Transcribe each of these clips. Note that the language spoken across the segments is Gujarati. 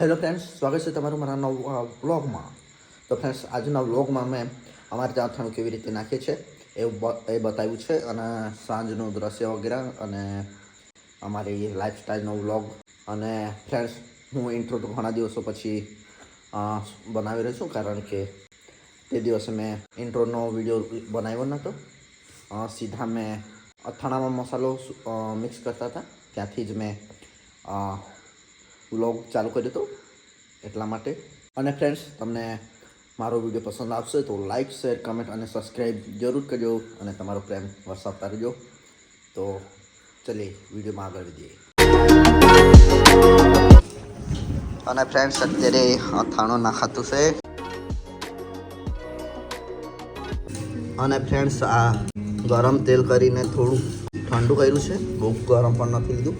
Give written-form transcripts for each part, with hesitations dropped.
હેલો ફ્રેન્ડ્સ, સ્વાગત છે તમારું મારા નવા વ્લોગમાં. તો ફ્રેન્ડ્સ, આજના વ્લોગમાં મેં અમારે ત્યાં અથાણું કેવી રીતે નાખીએ છીએ એ બતાવ્યું છે, અને સાંજનું દ્રશ્ય વગેરે, અને અમારી લાઈફસ્ટાઈલનો વ્લોગ. અને ફ્રેન્ડ્સ, હું ઇન્ટ્રો તો ઘણા દિવસો પછી બનાવી રહ્યો છું, કારણ કે તે દિવસે મેં ઇન્ટ્રોનો વિડીયો બનાવ્યો નહોતો. સીધા મેં અથાણામાં મસાલો મિક્સ કરતા હતા, ત્યાંથી જ મેં વ્લોગ ચાલુ કર્યો હતો એટલા માટે. અને ફ્રેન્ડ્સ, તમને મારો વિડીયો પસંદ આવશે તો લાઇક, શેર, કમેન્ટ અને સબસ્ક્રાઈબ જરૂર કરજો, અને તમારો પ્રેમ વરસાવતા રહેજો. તો ચલીએ વિડીયોમાં આગળ વધીએ. અને ફ્રેન્ડ્સ, અત્યારે અથાણું નાખાતું છે. અને ફ્રેન્ડ્સ, આ ગરમ તેલ કરીને થોડું ઠંડુ કર્યું છે, બહુ ગરમ પણ નથી લીધું.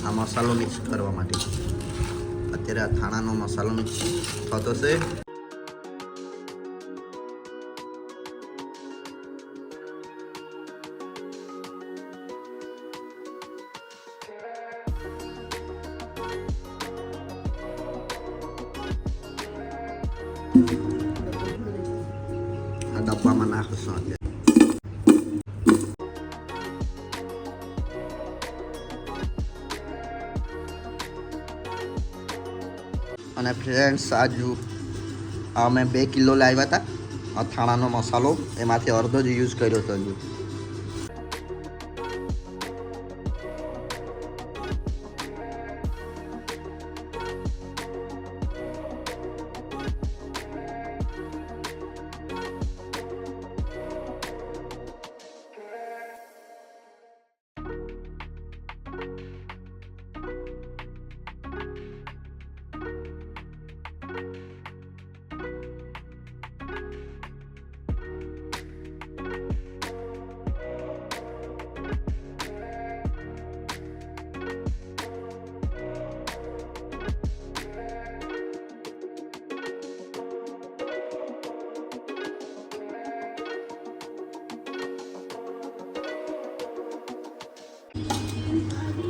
આ મસાલો મિક્સ કરવા માટે અત્યારે અથાણાનો મસાલો મિક્સ થતો છે. આ ડબ્બામાં નાખીશું અત્યારે. અને ફ્રેન્ડ્સ, મેં 2 કિલો લાવ્યા હતા અથાણાનો મસાલો, એમાંથી અડધો જ યુઝ કર્યો હતો હજુ.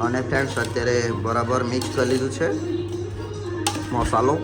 અને ફ્રેન્ડ્સ, અત્યારે બરાબર મિક્સ કરી લીધું છે મસાલો.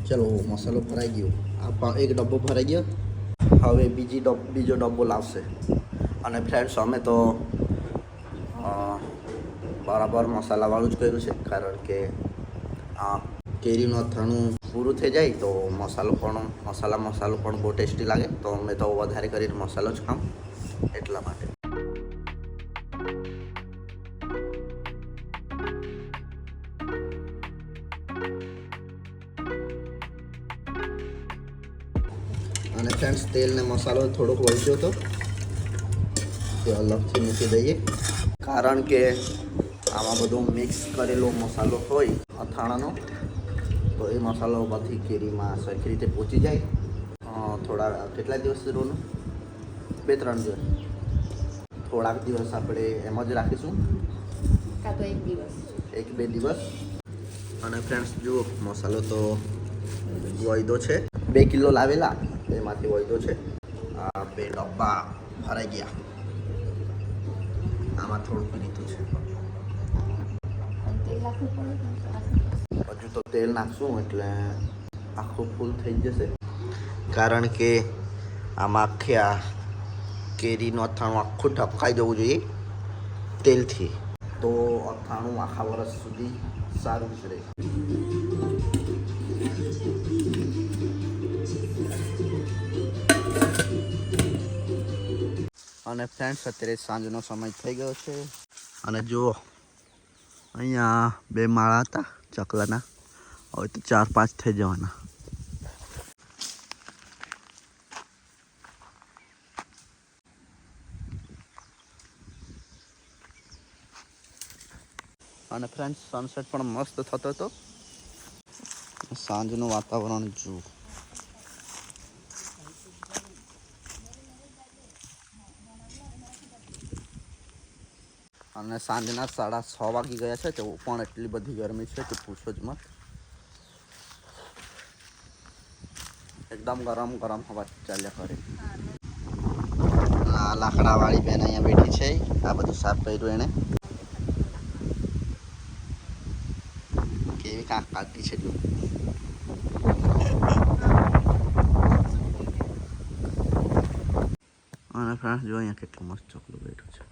ચલો, મસાલો ભરાઈ ગયો. એક ડબ્બો ભરાઈ ગયો. હવે બીજો ડબ્બો લાવશે. અને ફ્રેન્ડ્સ, અમે તો બરાબર મસાલાવાળું જ કર્યું છે, કારણ કે કેરીનું અથાણું પૂરું થઈ જાય તો મસાલો પણ બહુ ટેસ્ટી લાગે. તો અમે તો વધારે કરીને મસાલો જ ખામ, એટલા માટે. અને ફ્રેન્ડ્સ, તેલ ને મસાલો થોડોક વળગ્યો હતો, તે અલગથી મૂકી દઈએ, કારણ કે આમાં બધું મિક્સ કરેલો મસાલો હોય અથાણાનો, તો એ મસાલો બધી કેરીમાં સરખી રીતે પહોંચી જાય. કેટલા દિવસ રોનું? 2-3 દિવસ. થોડાક દિવસ આપણે એમ જ રાખીશું, કાં તો 1-2 દિવસ. અને ફ્રેન્ડ્સ, જુઓ, મસાલો તો વૈદો છે. 2 કિલો લાવેલા, એમાંથી વૈદો છે. 2 ડબ્બા ભરાઈ ગયા. આમાં થોડુંક લીધું છે, હજુ તો તેલ નાખશું એટલે આખું ફૂલ થઈ જશે, કારણ કે આમાં કેરીનું અથાણું આખું ઢબકાઈ જવું જોઈએ તેલથી, તો અથાણું આખા વર્ષ સુધી સારું જ રહે. અને ફ્રેન્ડ્સ અત્યારે સાંજનો સમય થઈ ગયો છે અને જુઓ અહીંયા 2 માળા હતા ચકલાના, હવે તો 4-5 થઈ જવાના. અને ફ્રેન્ડ્સ સનસેટ પણ મસ્ત થતો હતો. સાંજનું વાતાવરણ જુઓ. અને સાંજના 6:30 વાગી ગયા છે તો પણ એટલી બધી ગરમી છે કે પૂછો જ મત. એકદમ ગરમ ગરમ હવા ચાલ્યા કરે. આ લાકડાવાળી બેન અહીંયા બેઠી છે. આ બધું સાફ કર્યું એણે. કેવી કાંક કાઢી છે જો. અને ફ્રેન્ડ્સ જો અહીંયા કેટલું મસ્ત ચોકલું બેઠું છે.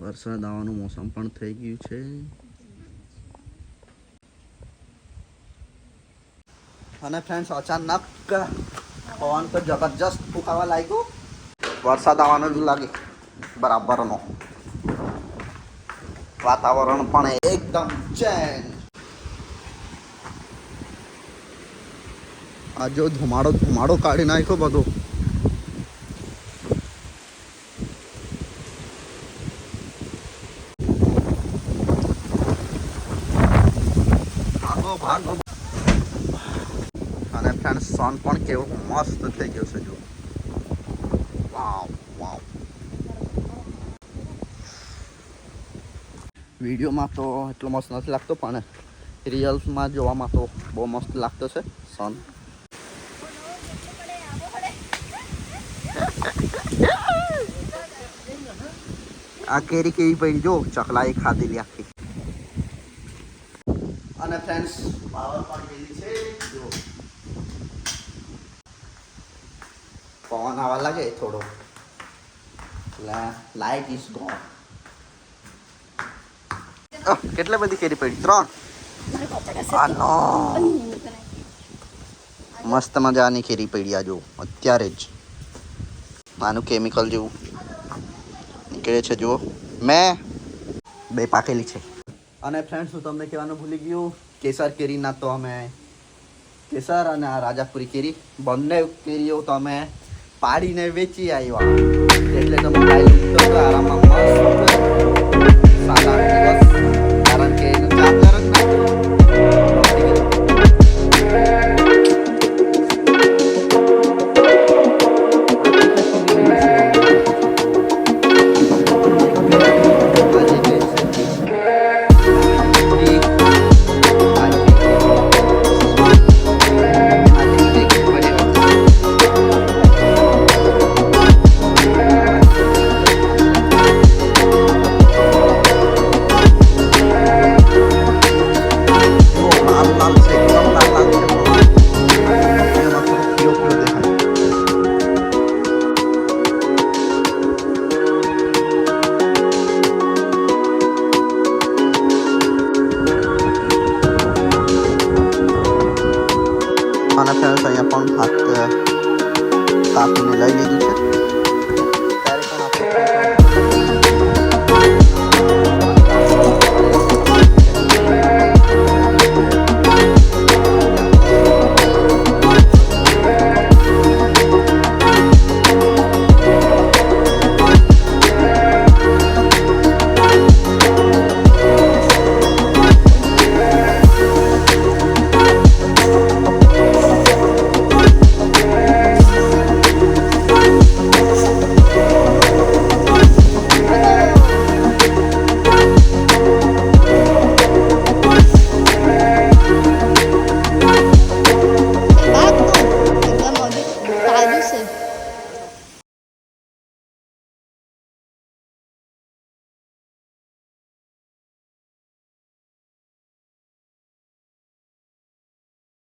વરસાદ આવવાનું મોસમ પણ થઈ ગયું છે. અને ફ્રેન્ડ્સ અચાનક પવન તો જબરજસ્ત ફૂંકાવા લાગ્યું. વરસાદ આવવાનો જ લાગે બરાબરનો. વાતાવરણ પણ એકદમ ચેન્જ. આ જો ધુમાડો કાઢી નાખ્યો બધો. ભાગો. અને ફ્રેન્ડ્સ સન પણ કેવું મસ્ત થઈ ગયું છે જો. વાવ વાવ. વિડીયોમાં તો એટલો મસ્ત નથી લાગતો પણ રિયલ્સમાં જોવામાં તો બહુ મસ્ત લાગતો છે સન. આ કેરી કેવી પડી જો, ચકલાએ ખાધેલી આખી. અને ફ્રેન્ડ્સ પાવર પણ કેવી છે જો. પવન આવવા લાગે થોડો લાઇટ ઇઝ ગોન. કેટલી બધી કેરી પડી? 3. મસ્ત મજાની કેરી પડી. આ જો અત્યારે જ આનું કેમિકલ જેવું નીકળે છે જુઓ. મેં 2 પાકેલી છે. અને ફ્રેન્ડ્સ હું તમને કહેવાનું ભૂલી ગયું, કેસર કેરીના તો અમે કેસર અને આ રાજાપુરી કેરી બંને કેરીઓ તો અમે પાડીને વેચી આવ્યા. એટલે તો મોબાઈલ લીધો તો આરામમાં મસ્ત 7-8 દિવસ. કારણ કે એનું ચાર્જર જ અને ફ્રેન્ડ્સ અહીંયા પણ ભાત કાપીને લઈ લીધું છે.